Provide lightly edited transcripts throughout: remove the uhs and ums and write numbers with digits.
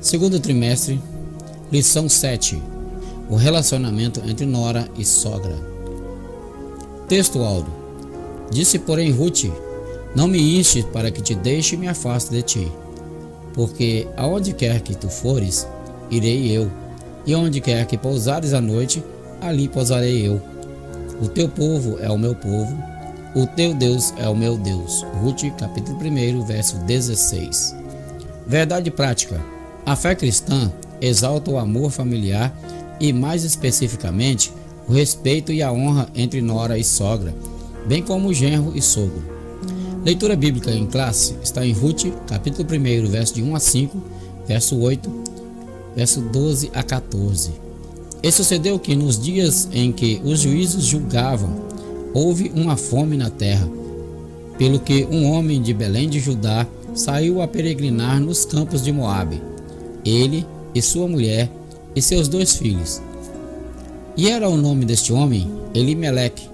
Segundo trimestre, lição 7. O relacionamento entre nora e sogra. Texto áudio. Disse, porém, Ruth: não me instes para que te deixe e me afaste de ti, porque aonde quer que tu fores, irei eu, e onde quer que pousares a noite, ali pousarei eu. O teu povo é o meu povo, o teu Deus é o meu Deus. Ruth, capítulo 1, verso 16. Verdade prática. A fé cristã exalta o amor familiar e, mais especificamente, o respeito e a honra entre nora e sogra, bem como genro e sogro. Leitura bíblica em classe está em Ruth, capítulo 1, verso de 1 a 5, verso 8, verso 12 a 14. E sucedeu que nos dias em que os juízes julgavam, houve uma fome na terra, pelo que um homem de Belém de Judá saiu a peregrinar nos campos de Moabe, ele e sua mulher e seus 2 filhos. E era o nome deste homem Elimeleque,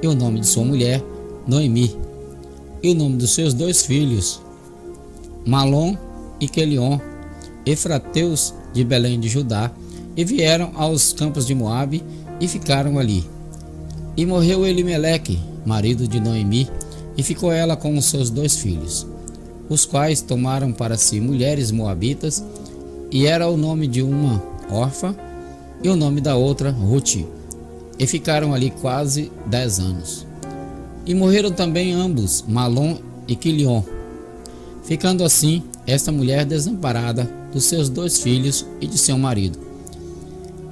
e o nome de sua mulher Noemi, e o nome dos seus 2 filhos Malom e Quelion, efrateus de Belém de Judá, e vieram aos campos de Moabe e ficaram ali. E morreu Elimeleque, marido de Noemi, e ficou ela com os seus 2 filhos, os quais tomaram para si mulheres moabitas, e era o nome de uma Orfa e o nome da outra Ruth, e ficaram ali quase 10 anos. E morreram também ambos, Malom e Quilion, ficando assim esta mulher desamparada dos seus 2 filhos e de seu marido.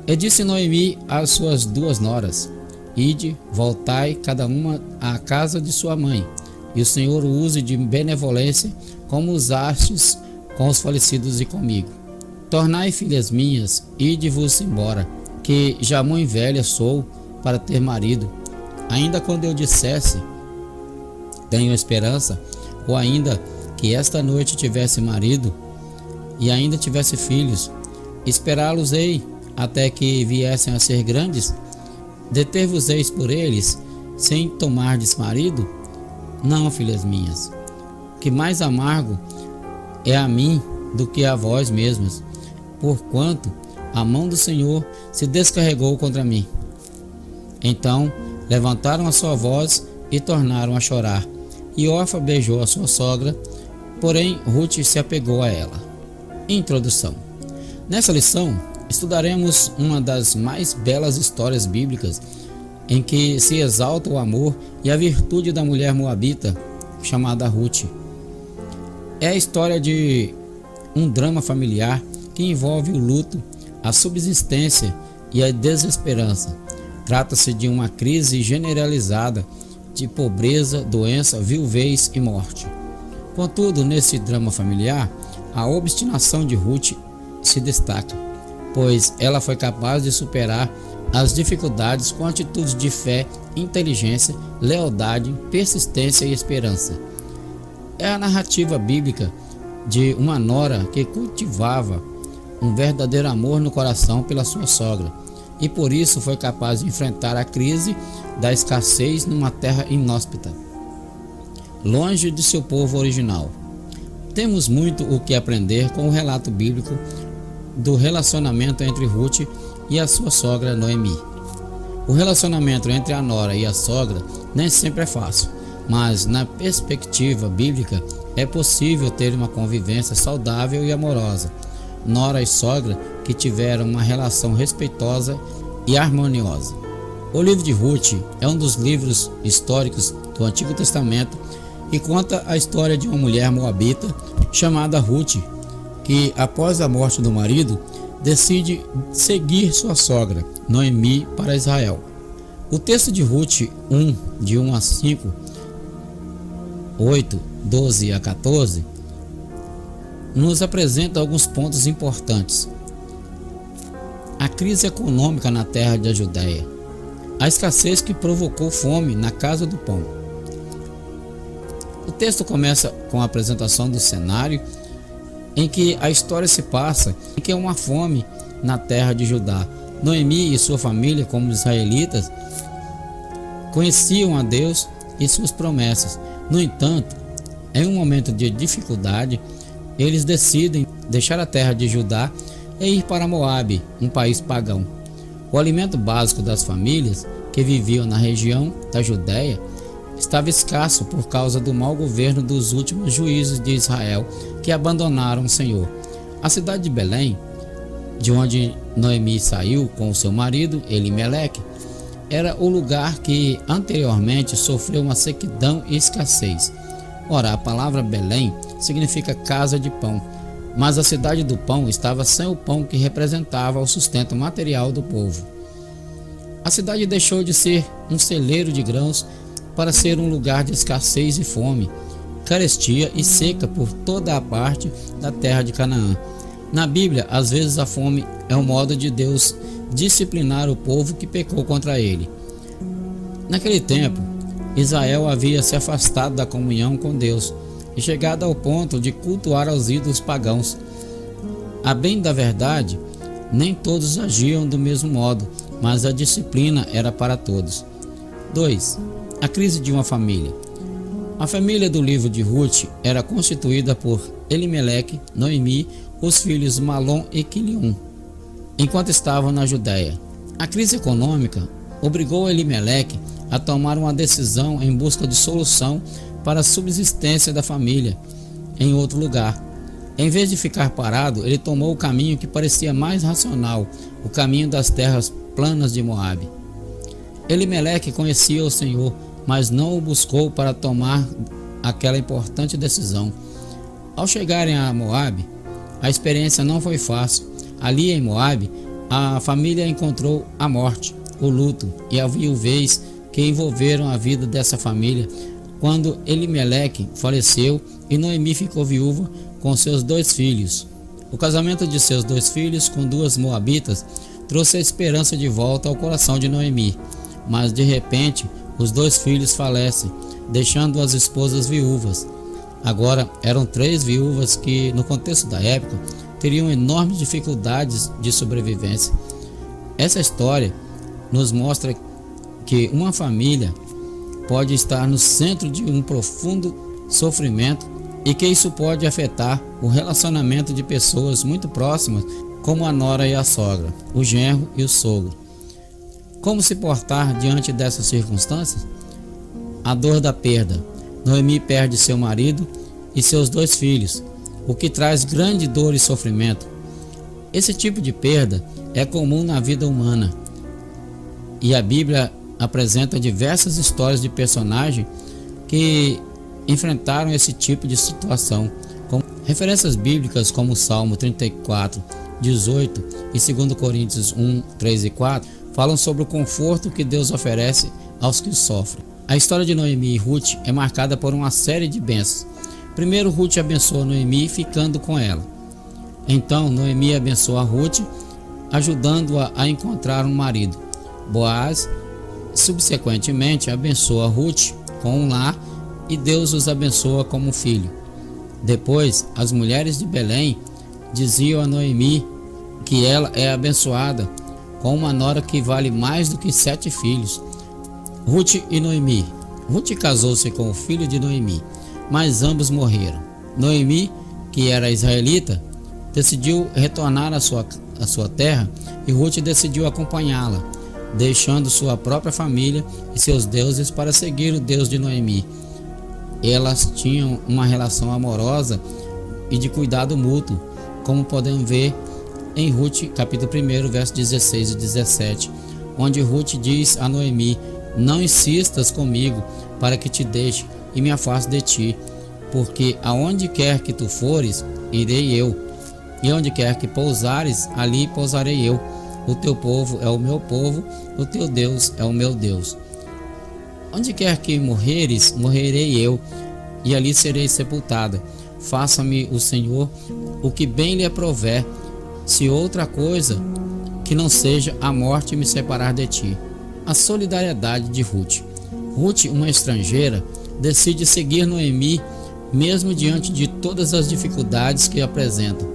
E disse Noemi às suas 2 noras: ide, voltai cada uma à casa de sua mãe, e o Senhor use de benevolência como usastes com os falecidos e comigo. Tornai, filhas minhas, ide-vos embora, que já mãe velha sou para ter marido. Ainda quando eu dissesse, tenho esperança, ou ainda que esta noite tivesse marido, e ainda tivesse filhos, esperá-los-ei até que viessem a ser grandes? Deter-vos-eis por eles, sem tomardes marido? Não, filhas minhas, que mais amargo é a mim do que a vós mesmas, porquanto a mão do Senhor se descarregou contra mim. Então levantaram a sua voz e tornaram a chorar, e Orfa beijou a sua sogra, porém Ruth se apegou a ela. Introdução. Nessa lição estudaremos uma das mais belas histórias bíblicas em que se exalta o amor e a virtude da mulher moabita chamada Ruth. É a história de um drama familiar que envolve o luto, a subsistência e a desesperança. Trata-se de uma crise generalizada de pobreza, doença, viuvez e morte. Contudo, nesse drama familiar, a obstinação de Ruth se destaca, pois ela foi capaz de superar as dificuldades com atitudes de fé, inteligência, lealdade, persistência e esperança. É a narrativa bíblica de uma nora que cultivava um verdadeiro amor no coração pela sua sogra, e por isso foi capaz de enfrentar a crise da escassez numa terra inóspita, longe de seu povo original. Temos muito o que aprender com o relato bíblico do relacionamento entre Ruth e a sua sogra Noemi. O relacionamento entre a nora e a sogra nem sempre é fácil, mas na perspectiva bíblica é possível ter uma convivência saudável e amorosa. Nora e sogra que tiveram uma relação respeitosa e harmoniosa. O livro de Ruth é um dos livros históricos do Antigo Testamento e conta a história de uma mulher moabita chamada Ruth, que após a morte do marido decide seguir sua sogra Noemi para Israel. O texto de Ruth 1, de 1 a 5, 8, 12 a 14, nos apresenta alguns pontos importantes. A crise econômica na terra da Judéia, a escassez que provocou fome na casa do pão. O texto começa com a apresentação do cenário em que a história se passa, em que há uma fome na terra de Judá. Noemi e sua família, como israelitas, conheciam a Deus e suas promessas. No entanto, em um momento de dificuldade, eles decidem deixar a terra de Judá e ir para Moabe, um país pagão. O alimento básico das famílias que viviam na região da Judéia estava escasso por causa do mau governo dos últimos juízes de Israel que abandonaram o Senhor. A cidade de Belém, de onde Noemi saiu com o seu marido Elimeleque, era o lugar que anteriormente sofreu uma sequidão e escassez. Ora, a palavra Belém significa casa de pão, mas a cidade do pão estava sem o pão que representava o sustento material do povo. A cidade deixou de ser um celeiro de grãos para ser um lugar de escassez e fome, carestia e seca por toda a parte da terra de Canaã. Na Bíblia, às vezes a fome é um modo de Deus disciplinar o povo que pecou contra ele. Naquele tempo, Israel havia se afastado da comunhão com Deus e chegado ao ponto de cultuar aos ídolos pagãos. A bem da verdade, nem todos agiam do mesmo modo, mas a disciplina era para todos. 2. A crise de uma família. A família do livro de Ruth era constituída por Elimeleque, Noemi, os filhos Malom e Quilion, enquanto estavam na Judéia. A crise econômica obrigou Elimeleque a tomar uma decisão em busca de solução para a subsistência da família em outro lugar. Em vez de ficar parado, ele tomou o caminho que parecia mais racional, o caminho das terras planas de Moabe. Elimeleque conhecia o Senhor, mas não o buscou para tomar aquela importante decisão. Ao chegarem a Moabe, a experiência não foi fácil. Ali em Moabe, a família encontrou a morte, o luto e a viuvez que envolveram a vida dessa família quando Elimeleque faleceu e Noemi ficou viúva com seus 2 filhos. O casamento de seus 2 filhos com 2 moabitas trouxe a esperança de volta ao coração de Noemi, mas de repente os 2 filhos falecem, deixando as esposas viúvas. Agora eram 3 viúvas que, no contexto da época, teriam enormes dificuldades de sobrevivência. Essa história nos mostra que uma família pode estar no centro de um profundo sofrimento e que isso pode afetar o relacionamento de pessoas muito próximas, como a nora e a sogra, o genro e o sogro. Como se portar diante dessas circunstâncias? A dor da perda. Noemi perde seu marido e seus 2 filhos, o que traz grande dor e sofrimento. Esse tipo de perda é comum na vida humana, e a Bíblia apresenta diversas histórias de personagens que enfrentaram esse tipo de situação, com referências bíblicas como o Salmo 34, 18 e 2 Coríntios 1, 3 e 4 falam sobre o conforto que Deus oferece aos que sofrem. A história de Noemi e Ruth é marcada por uma série de bênçãos. Primeiro, Ruth abençoa Noemi ficando com ela. Então, Noemi abençoa Ruth, ajudando-a a encontrar um marido. Boaz, subsequentemente, abençoa Ruth com um lar e Deus os abençoa como filho. Depois, as mulheres de Belém diziam a Noemi que ela é abençoada com uma nora que vale mais do que 7 filhos. Ruth e Noemi. Ruth casou-se com o filho de Noemi, mas ambos morreram. Noemi, que era israelita, decidiu retornar à sua terra e Ruth decidiu acompanhá-la, deixando sua própria família e seus deuses para seguir o Deus de Noemi. Elas tinham uma relação amorosa e de cuidado mútuo, como podemos ver em Ruth, capítulo 1, versos 16 e 17, onde Ruth diz a Noemi: não insistas comigo para que te deixe e me afaste de ti, porque aonde quer que tu fores, irei eu, e onde quer que pousares, ali pousarei eu. O teu povo é o meu povo, o teu Deus é o meu Deus. Onde quer que morreres, morrerei eu, e ali serei sepultada. Faça-me o Senhor o que bem lhe aprouver, se outra coisa que não seja a morte me separar de ti. A solidariedade de Ruth. Ruth, uma estrangeira, decide seguir Noemi, mesmo diante de todas as dificuldades que apresentam.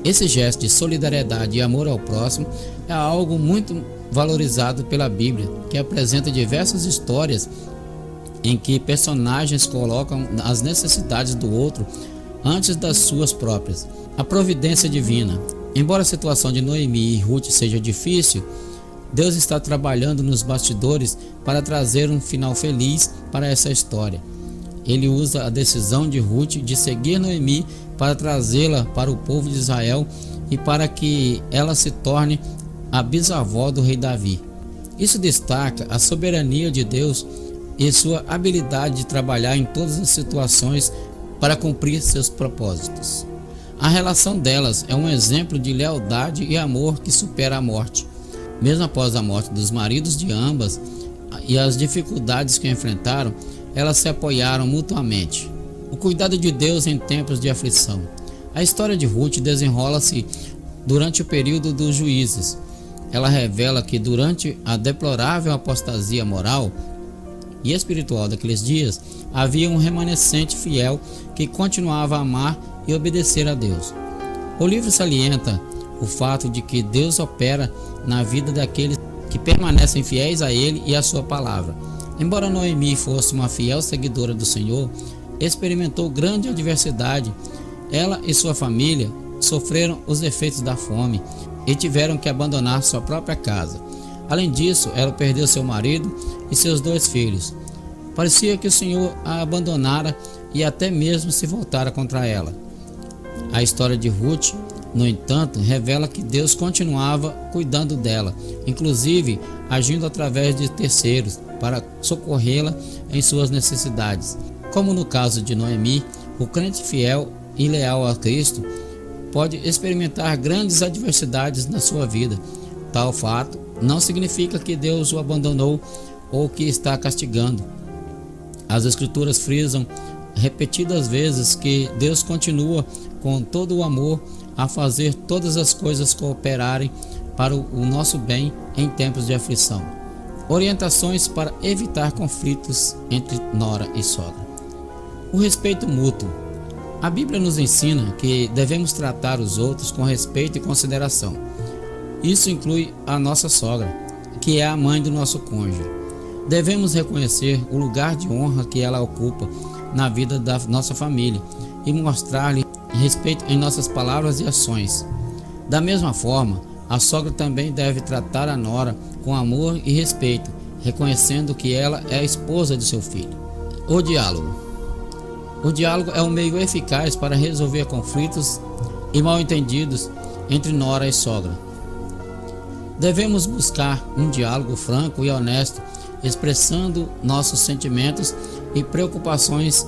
Esse gesto de solidariedade e amor ao próximo é algo muito valorizado pela Bíblia, que apresenta diversas histórias em que personagens colocam as necessidades do outro antes das suas próprias. A providência divina. Embora a situação de Noemi e Ruth seja difícil, Deus está trabalhando nos bastidores para trazer um final feliz para essa história. Ele usa a decisão de Ruth de seguir Noemi para trazê-la para o povo de Israel e para que ela se torne a bisavó do rei Davi. Isso destaca a soberania de Deus e sua habilidade de trabalhar em todas as situações para cumprir seus propósitos. A relação delas é um exemplo de lealdade e amor que supera a morte. Mesmo após a morte dos maridos de ambas e as dificuldades que enfrentaram, elas se apoiaram mutuamente. O cuidado de Deus em tempos de aflição. A história de Ruth desenrola-se durante o período dos juízes. Ela revela que durante a deplorável apostasia moral e espiritual daqueles dias, havia um remanescente fiel que continuava a amar e obedecer a Deus. O livro salienta o fato de que Deus opera na vida daqueles que permanecem fiéis a Ele e à sua palavra. Embora Noemi fosse uma fiel seguidora do Senhor, experimentou grande adversidade. Ela e sua família sofreram os efeitos da fome e tiveram que abandonar sua própria casa. Além disso, ela perdeu seu marido e seus 2 filhos. Parecia que o Senhor a abandonara e até mesmo se voltara contra ela. A história de Ruth, no entanto, revela que Deus continuava cuidando dela, inclusive agindo através de terceiros para socorrê-la em suas necessidades. Como no caso de Noemi, o crente fiel e leal a Cristo pode experimentar grandes adversidades na sua vida. Tal fato não significa que Deus o abandonou ou que está castigando. As Escrituras frisam repetidas vezes que Deus continua com todo o amor a fazer todas as coisas cooperarem para o nosso bem em tempos de aflição. Orientações para evitar conflitos entre nora e sogra. O respeito mútuo. A Bíblia nos ensina que devemos tratar os outros com respeito e consideração. Isso inclui a nossa sogra, que é a mãe do nosso cônjuge. Devemos reconhecer o lugar de honra que ela ocupa na vida da nossa família e mostrar-lhe respeito em nossas palavras e ações. Da mesma forma, a sogra também deve tratar a nora com amor e respeito, reconhecendo que ela é a esposa de seu filho. O diálogo. O diálogo é um meio eficaz para resolver conflitos e mal-entendidos entre nora e sogra. Devemos buscar um diálogo franco e honesto, expressando nossos sentimentos e preocupações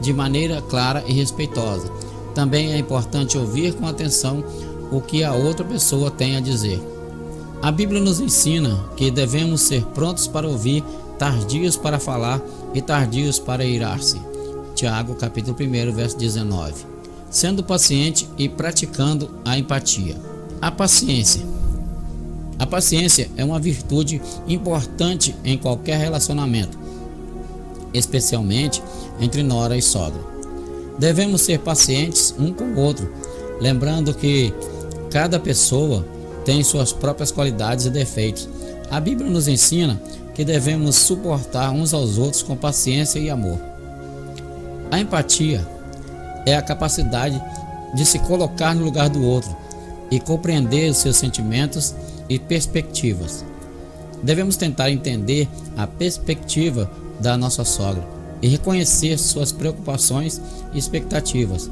de maneira clara e respeitosa. Também é importante ouvir com atenção o que a outra pessoa tem a dizer. A Bíblia nos ensina que devemos ser prontos para ouvir, tardios para falar e tardios para irar-se. Tiago, capítulo 1, verso 19. Sendo paciente e praticando a empatia. A paciência. A paciência é uma virtude importante em qualquer relacionamento, especialmente entre nora e sogra. Devemos ser pacientes um com o outro, lembrando que cada pessoa tem suas próprias qualidades e defeitos. A Bíblia nos ensina que devemos suportar uns aos outros com paciência e amor. A empatia é a capacidade de se colocar no lugar do outro e compreender os seus sentimentos e perspectivas. Devemos tentar entender a perspectiva da nossa sogra e reconhecer suas preocupações e expectativas.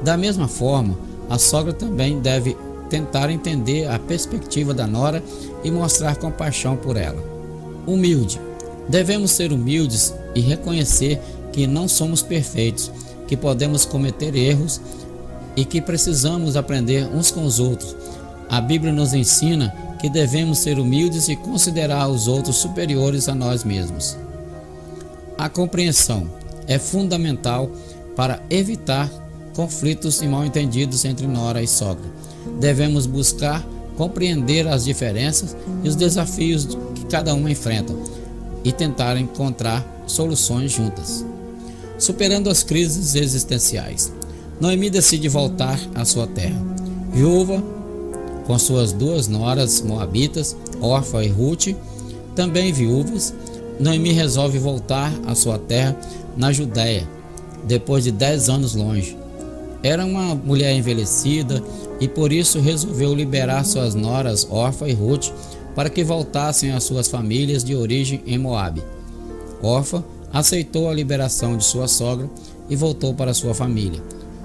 Da mesma forma, a sogra também deve tentar entender a perspectiva da nora e mostrar compaixão por ela. Humilde. Devemos ser humildes e reconhecer que não somos perfeitos, que podemos cometer erros e que precisamos aprender uns com os outros. A Bíblia nos ensina que devemos ser humildes e considerar os outros superiores a nós mesmos. A compreensão é fundamental para evitar conflitos e mal-entendidos entre nora e sogra. Devemos buscar compreender as diferenças e os desafios que cada uma enfrenta e tentar encontrar soluções juntas. Superando as crises existenciais. Noemi decide voltar à sua terra. Viúva, com suas 2 noras moabitas, Orfa e Ruth, também viúvas, Noemi resolve voltar à sua terra na Judéia, depois de 10 anos longe. era uma mulher envelhecida e por isso resolveu liberar suas noras Orfa e Ruth para que voltassem às suas famílias de origem em Moabe. Orfa aceitou a liberação de sua sogra e voltou para sua família,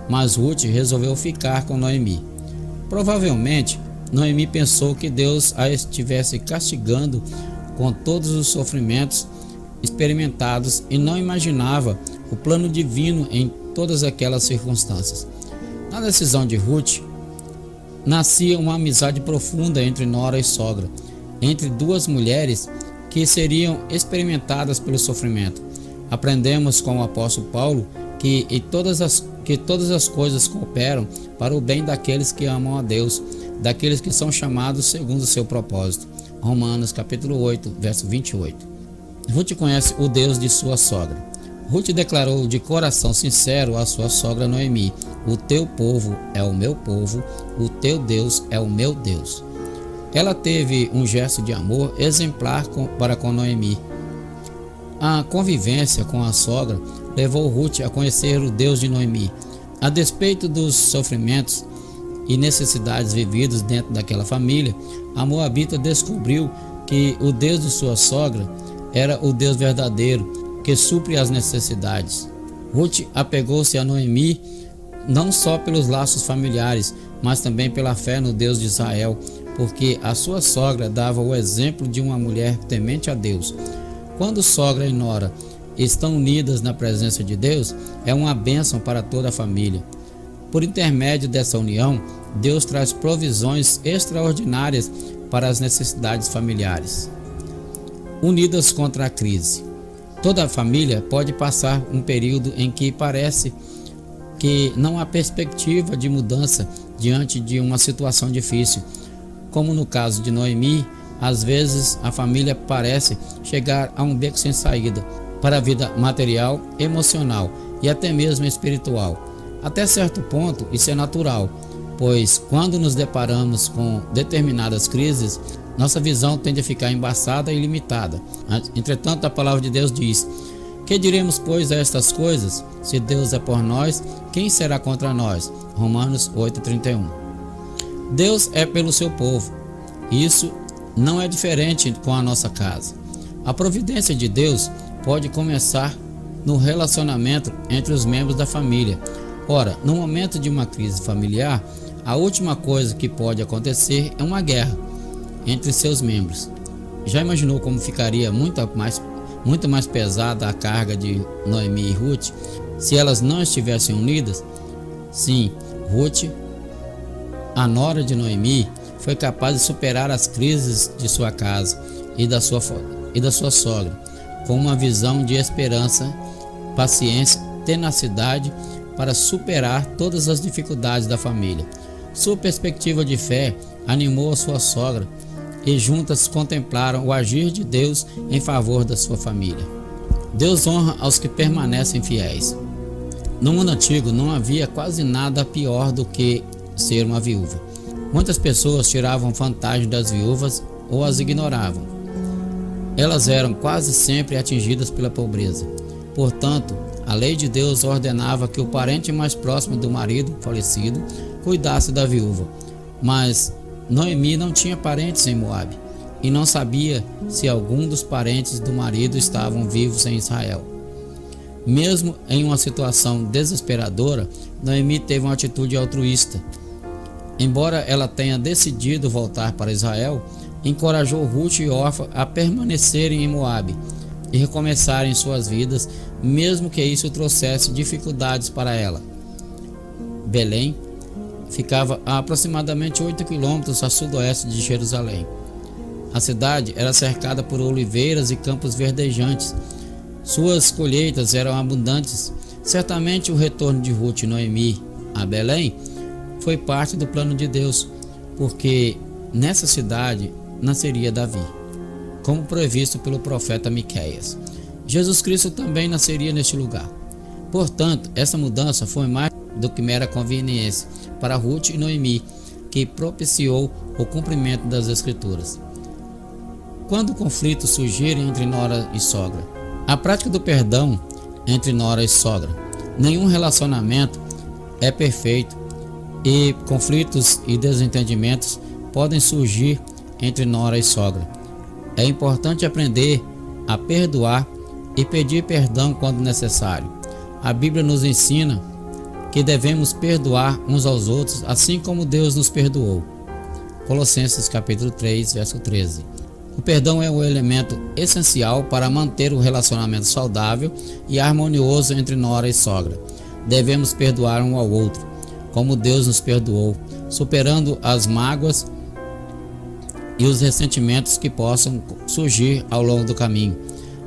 mas Ruth resolveu ficar com Noemi. Provavelmente, Noemi pensou que Deus a estivesse castigando com todos os sofrimentos experimentados e não imaginava o plano divino em todas aquelas circunstâncias. Na decisão de Ruth, nascia uma amizade profunda entre nora e sogra, entre duas mulheres que seriam experimentadas pelo sofrimento. Aprendemos com o apóstolo Paulo que todas as coisas cooperam para o bem daqueles que amam a Deus, daqueles que são chamados segundo o seu propósito. Romanos capítulo 8, verso 28. Ruth conhece o Deus de sua sogra. Ruth declarou de coração sincero à sua sogra Noemi: o teu povo é o meu povo, o teu Deus é o meu Deus. Ela teve um gesto de amor exemplar para com Noemi. A convivência com a sogra levou Ruth a conhecer o Deus de Noemi. A despeito dos sofrimentos e necessidades vividos dentro daquela família, a moabita descobriu que o Deus de sua sogra era o Deus verdadeiro, que supre as necessidades. Ruth apegou-se a Noemi não só pelos laços familiares, mas também pela fé no Deus de Israel, porque a sua sogra dava o exemplo de uma mulher temente a Deus. Quando sogra e nora estão unidas na presença de Deus, é uma bênção para toda a família. Por intermédio dessa união, Deus traz provisões extraordinárias para as necessidades familiares. Unidas contra a crise. Toda a família pode passar um período em que parece que não há perspectiva de mudança diante de uma situação difícil. Como no caso de Noemi, às vezes a família parece chegar a um beco sem saída para a vida material, emocional e até mesmo espiritual. Até certo ponto isso é natural, pois quando nos deparamos com determinadas crises, nossa visão tende a ficar embaçada e limitada. Entretanto, a palavra de Deus diz: que diremos, pois, a estas coisas? Se Deus é por nós, quem será contra nós? Romanos 8,31. Deus é pelo seu povo. Isso não é diferente com a nossa casa. A providência de Deus pode começar no relacionamento entre os membros da família. Ora, no momento de uma crise familiar, a última coisa que pode acontecer é uma guerra entre seus membros. Já imaginou como ficaria muito mais pesada a carga de Noemi e Ruth se elas não estivessem unidas? Sim, Ruth, a nora de Noemi, foi capaz de superar as crises de sua casa e da sua sogra, com uma visão de esperança, paciência, tenacidade para superar todas as dificuldades da família. Sua perspectiva de fé animou a sua sogra e juntas contemplaram o agir de Deus em favor da sua família. Deus honra aos que permanecem fiéis. No mundo antigo não havia quase nada pior do que ser uma viúva. Muitas pessoas tiravam vantagem das viúvas ou as ignoravam. Elas eram quase sempre atingidas pela pobreza. Portanto, a lei de Deus ordenava que o parente mais próximo do marido falecido cuidasse da viúva. Mas Noemi não tinha parentes em Moabe e não sabia se algum dos parentes do marido estavam vivos em Israel. Mesmo em uma situação desesperadora, Noemi teve uma atitude altruísta. Embora ela tenha decidido voltar para Israel, encorajou Ruth e Orfa a permanecerem em Moabe e recomeçarem suas vidas, mesmo que isso trouxesse dificuldades para ela. Belém ficava a aproximadamente 8 quilômetros a sudoeste de Jerusalém. A cidade era cercada por oliveiras e campos verdejantes. Suas colheitas eram abundantes. Certamente o retorno de Ruth e Noemi a Belém foi parte do plano de Deus, porque nessa cidade nasceria Davi, como previsto pelo profeta Miqueias. Jesus Cristo também nasceria neste lugar. Portanto, essa mudança foi mais do que mera conveniência para Ruth e Noemi, que propiciou o cumprimento das Escrituras. Quando conflitos surgirem entre nora e sogra, a prática do perdão entre nora e sogra. Nenhum relacionamento é perfeito e conflitos e desentendimentos podem surgir entre nora e sogra. É importante aprender a perdoar e pedir perdão quando necessário. A Bíblia nos ensina que devemos perdoar uns aos outros, assim como Deus nos perdoou. Colossenses capítulo 3, verso 13. O perdão é um elemento essencial para manter o relacionamento saudável e harmonioso entre nora e sogra. Devemos perdoar um ao outro, como Deus nos perdoou, superando as mágoas e os ressentimentos que possam surgir ao longo do caminho.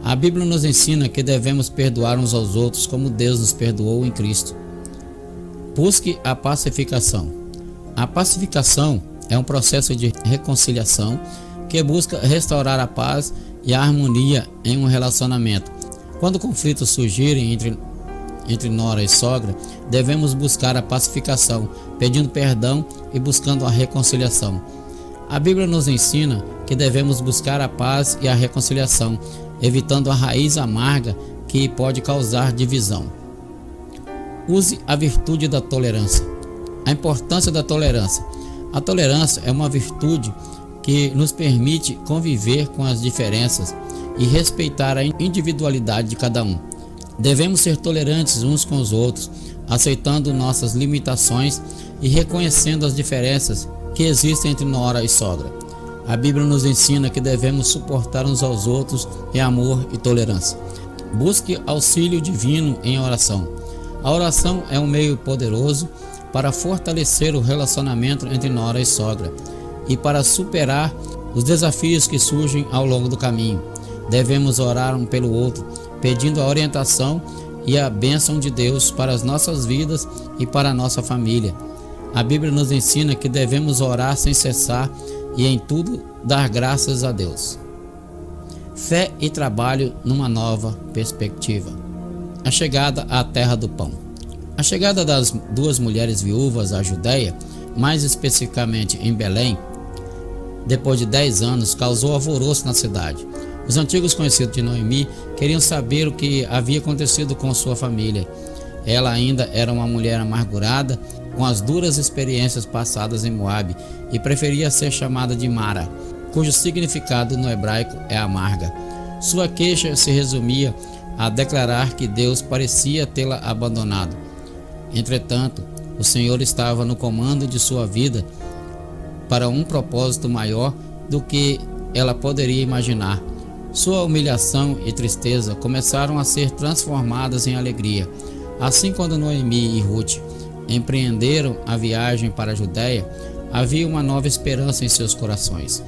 A Bíblia nos ensina que devemos perdoar uns aos outros como Deus nos perdoou em Cristo. Busque a pacificação. A pacificação é um processo de reconciliação que busca restaurar a paz e a harmonia em um relacionamento. Quando conflitos surgirem entre nora e sogra, devemos buscar a pacificação, pedindo perdão e buscando a reconciliação. A Bíblia nos ensina que devemos buscar a paz e a reconciliação, evitando a raiz amarga que pode causar divisão. Use a virtude da tolerância. A importância da tolerância. A tolerância é uma virtude que nos permite conviver com as diferenças e respeitar a individualidade de cada um. Devemos ser tolerantes uns com os outros, aceitando nossas limitações e reconhecendo as diferenças que existem entre nora e sogra. A Bíblia nos ensina que devemos suportar uns aos outros em amor e tolerância. Busque auxílio divino em oração. A oração é um meio poderoso para fortalecer o relacionamento entre nora e sogra e para superar os desafios que surgem ao longo do caminho. Devemos orar um pelo outro, pedindo a orientação e a bênção de Deus para as nossas vidas e para a nossa família. A Bíblia nos ensina que devemos orar sem cessar e em tudo dar graças a Deus. Fé e trabalho numa nova perspectiva. A chegada à terra do pão. A chegada das duas mulheres viúvas à Judeia, mais especificamente em Belém, depois de 10 anos, causou alvoroço na cidade. Os antigos conhecidos de Noemi queriam saber o que havia acontecido com sua família. Ela ainda era uma mulher amargurada, com as duras experiências passadas em Moabe, e preferia ser chamada de Mara, cujo significado no hebraico é amarga. Sua queixa se resumia a declarar que Deus parecia tê-la abandonado. Entretanto, o Senhor estava no comando de sua vida para um propósito maior do que ela poderia imaginar. Sua humilhação e tristeza começaram a ser transformadas em alegria. Assim, quando Noemi e Ruth empreenderam a viagem para a Judeia, havia uma nova esperança em seus corações.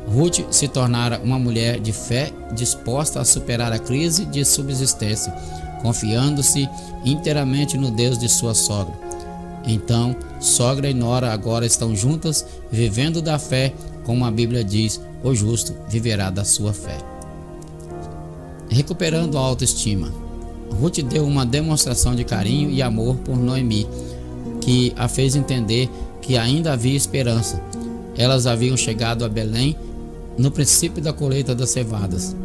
Ruth se tornara uma mulher de fé disposta a superar a crise de subsistência, confiando-se inteiramente no Deus de sua sogra. Então, sogra e nora agora estão juntas, vivendo da fé, como a Bíblia diz: o justo viverá da sua fé. Recuperando a autoestima. Ruth deu uma demonstração de carinho e amor por Noemi, que a fez entender que ainda havia esperança. Elas haviam chegado a Belém no princípio da colheita das cevadas.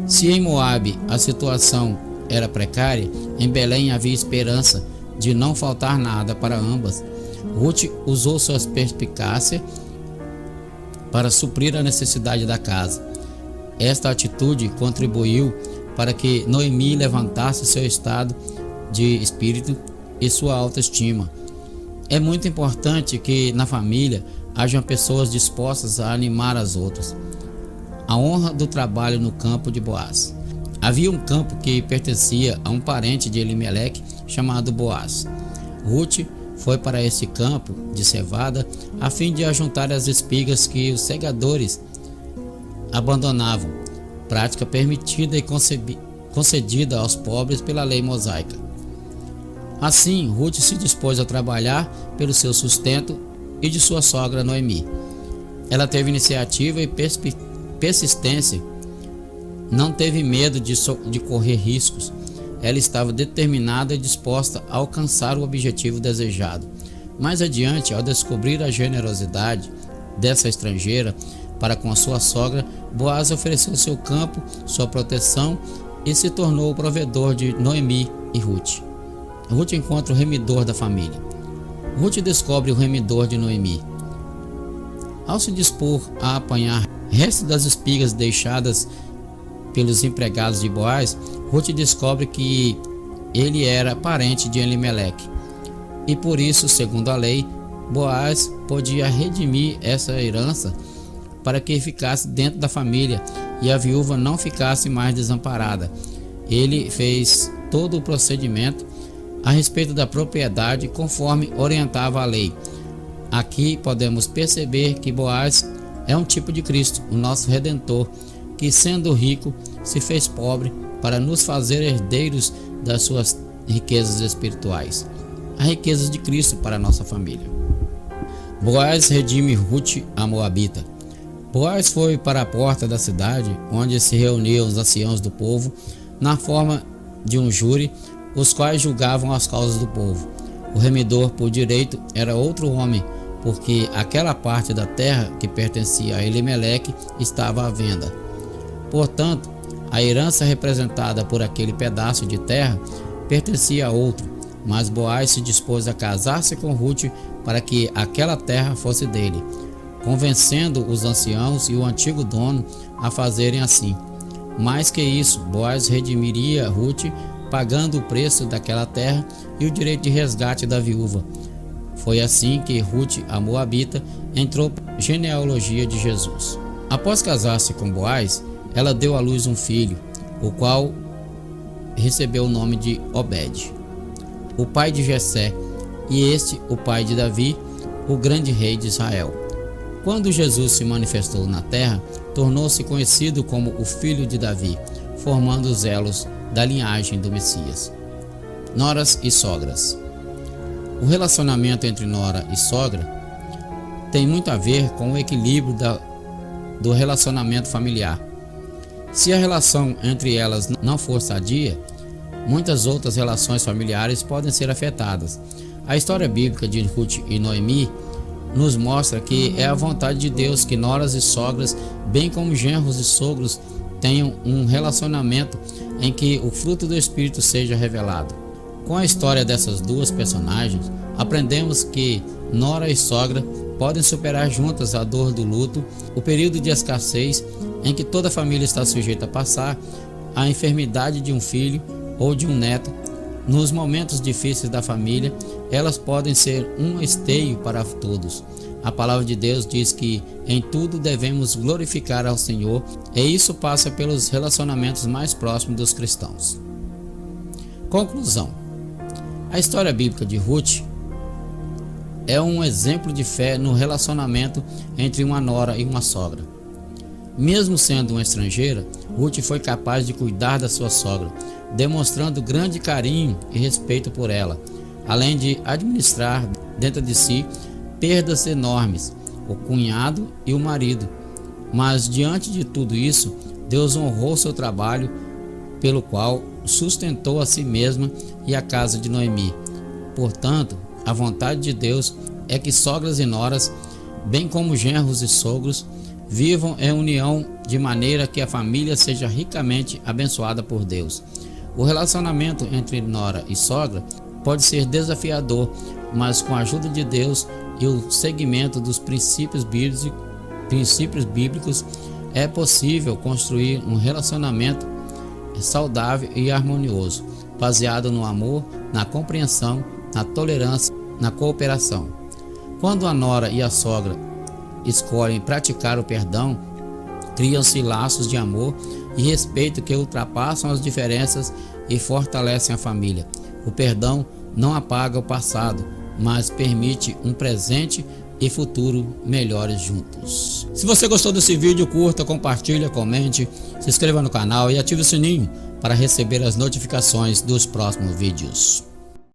Se em Moabe a situação era precária, em Belém havia esperança de não faltar nada para ambas. Ruth usou sua perspicácia para suprir a necessidade da casa. Esta atitude contribuiu para que Noemi levantasse seu estado de espírito e sua autoestima. É muito importante que na família hajam pessoas dispostas a animar as outras. A honra do trabalho no campo de Boaz. Havia um campo que pertencia a um parente de Elimeleque chamado Boaz. Ruth foi para esse campo de cevada a fim de ajuntar as espigas que os segadores abandonavam, prática permitida e concedida aos pobres pela lei mosaica. Assim, Ruth se dispôs a trabalhar pelo seu sustento e de sua sogra Noemi. Ela teve iniciativa e persistência, não teve medo de correr riscos. Ela estava determinada e disposta a alcançar o objetivo desejado. Mais adiante, ao descobrir a generosidade dessa estrangeira para com a sua sogra, Boaz ofereceu seu campo, sua proteção e se tornou o provedor de Noemi e Ruth. Ruth encontra o remidor da família. Ruth descobre o remidor de Noemi. Ao se dispor a apanhar restos das espigas deixadas pelos empregados de Boaz, Ruth descobre que ele era parente de Elimeleque. E por isso, segundo a lei, Boaz podia redimir essa herança para que ficasse dentro da família e a viúva não ficasse mais desamparada. Ele fez todo o procedimento a respeito da propriedade conforme orientava a lei. Aqui podemos perceber que Boaz é um tipo de Cristo, o nosso Redentor, que sendo rico se fez pobre para nos fazer herdeiros das suas riquezas espirituais, a riqueza de Cristo para a nossa família. Boaz redime Ruth, a Moabita. Boaz foi para a porta da cidade, onde se reuniam os anciãos do povo, na forma de um júri, os quais julgavam as causas do povo. O remidor por direito era outro homem, porque aquela parte da terra que pertencia a Elimeleque estava à venda. Portanto, a herança representada por aquele pedaço de terra pertencia a outro, mas Boaz se dispôs a casar-se com Ruth para que aquela terra fosse dele, convencendo os anciãos e o antigo dono a fazerem assim. Mais que isso, Boaz redimiria Ruth, pagando o preço daquela terra e o direito de resgate da viúva. Foi assim que Ruth, a Moabita, entrou na genealogia de Jesus. Após casar-se com Boaz, ela deu à luz um filho, o qual recebeu o nome de Obed, o pai de Jessé, e este o pai de Davi, o grande rei de Israel. Quando Jesus se manifestou na terra, tornou-se conhecido como o filho de Davi, formando os elos da linhagem do Messias. Noras e sogras. O relacionamento entre nora e sogra tem muito a ver com o equilíbrio do relacionamento familiar. Se a relação entre elas não for sadia, muitas outras relações familiares podem ser afetadas. A história bíblica de Ruth e Noemi nos mostra que é a vontade de Deus que noras e sogras, bem como genros e sogros, tenham um relacionamento em que o fruto do Espírito seja revelado. Com a história dessas duas personagens, aprendemos que nora e sogra podem superar juntas a dor do luto, o período de escassez em que toda a família está sujeita a passar, a enfermidade de um filho ou de um neto. Nos momentos difíceis da família, elas podem ser um esteio para todos. A palavra de Deus diz que em tudo devemos glorificar ao Senhor, e isso passa pelos relacionamentos mais próximos dos cristãos. Conclusão. A história bíblica de Ruth é um exemplo de fé no relacionamento entre uma nora e uma sogra. Mesmo sendo uma estrangeira, Ruth foi capaz de cuidar da sua sogra, demonstrando grande carinho e respeito por ela, além de administrar dentro de si perdas enormes, o cunhado e o marido. Mas diante de tudo isso, Deus honrou seu trabalho, pelo qual sustentou a si mesma e a casa de Noemi. Portanto, a vontade de Deus é que sogras e noras, bem como genros e sogros, vivam em união de maneira que a família seja ricamente abençoada por Deus. O relacionamento entre nora e sogra pode ser desafiador, mas com a ajuda de Deus e o seguimento dos princípios bíblicos é possível construir um relacionamento saudável e harmonioso, baseado no amor, na compreensão, na tolerância, na cooperação. Quando a nora e a sogra escolhem praticar o perdão, criam-se laços de amor e respeito que ultrapassam as diferenças e fortalecem a família. O perdão não apaga o passado, mas permite um presente e futuro melhores juntos. Se você gostou desse vídeo, curta, compartilha, comente, se inscreva no canal e ative o sininho para receber as notificações dos próximos vídeos.